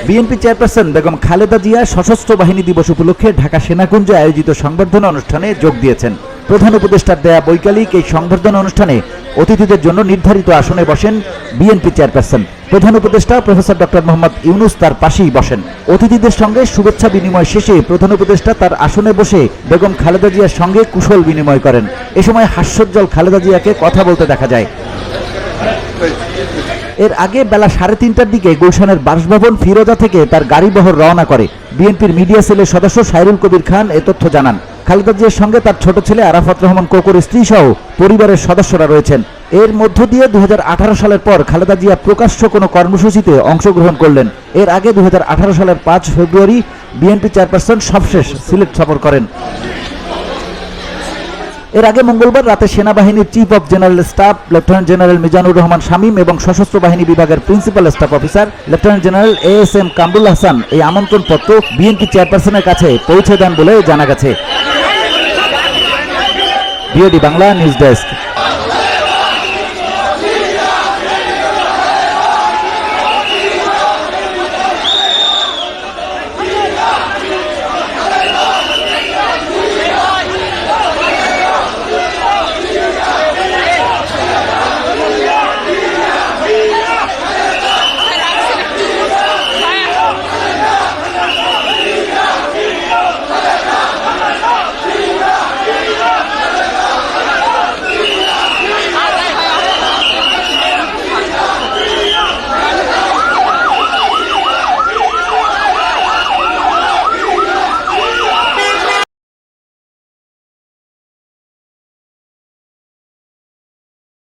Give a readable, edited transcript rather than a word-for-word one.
BNP chairperson Begum Khaleda Zia সশস্ত্র বাহিনী দিবস উপলক্ষে ঢাকা সেনাকুঞ্জে আয়োজিত সংবর্ধনা অনুষ্ঠানে যোগ দিয়েছেন। প্রধান উপদেষ্টার দেয়া বৈকালিক এই সংবর্ধনা অনুষ্ঠানে অতিথিদের জন্য নির্ধারিত আসনে বসেন বিএনপি চেয়ারপারসন। প্রধান উপদেষ্টা প্রফেসর ডক্টর মোহাম্মদ ইউনূস তার পাশেই বসেন। অতিথিদের সঙ্গে শুভেচ্ছা বিনিময় শেষে প্রধান উপদেষ্টা তার আসনে বসে বেগম খালেদা জিয়ার সঙ্গে কুশল বিনিময় করেন। এ সময় হাস্যোজ্জ্বল খালেদা জিয়াকে কথা বলতে দেখা যায়। এর আগে বেলা 3:30টার দিকে গুলশানের বাসভবন ফিরোজা থেকে তার গাড়িবহর রওনা করে। বিএনপির মিডিয়া সেলের সদস্য সাইরুল কবির খান এ তথ্য জানান। খালেদা জিয়ার সঙ্গে তার ছোট ছেলে আরাফাত রহমান কোকোর স্ত্রী সহ পরিবারের সদস্যরা রয়েছেন। এর মধ্য দিয়ে 2018 সালের পর খালেদা জিয়া প্রকাশ্য কোনো কর্মসূচিতে অংশগ্রহণ করলেন। এর আগে 2018 সালের 5 ফেব্রুয়ারি বিএনপি চেয়ারপারসন সবশেষ সিলেট সফর করেন। এর আগে মঙ্গলবার রাতে সেনাবাহিনীর chief of general staff lieutenant general Mizanur Rahman Shamim এবং সশস্ত্র বাহিনী বিভাগের principal staff officer lieutenant general ASM Kamrul Hasan এই আমন্ত্রণপত্র বিএনপি চেয়ারপারসনের কাছে পৌঁছে দেন বলে জানা গেছে। BOD Bangla news desk.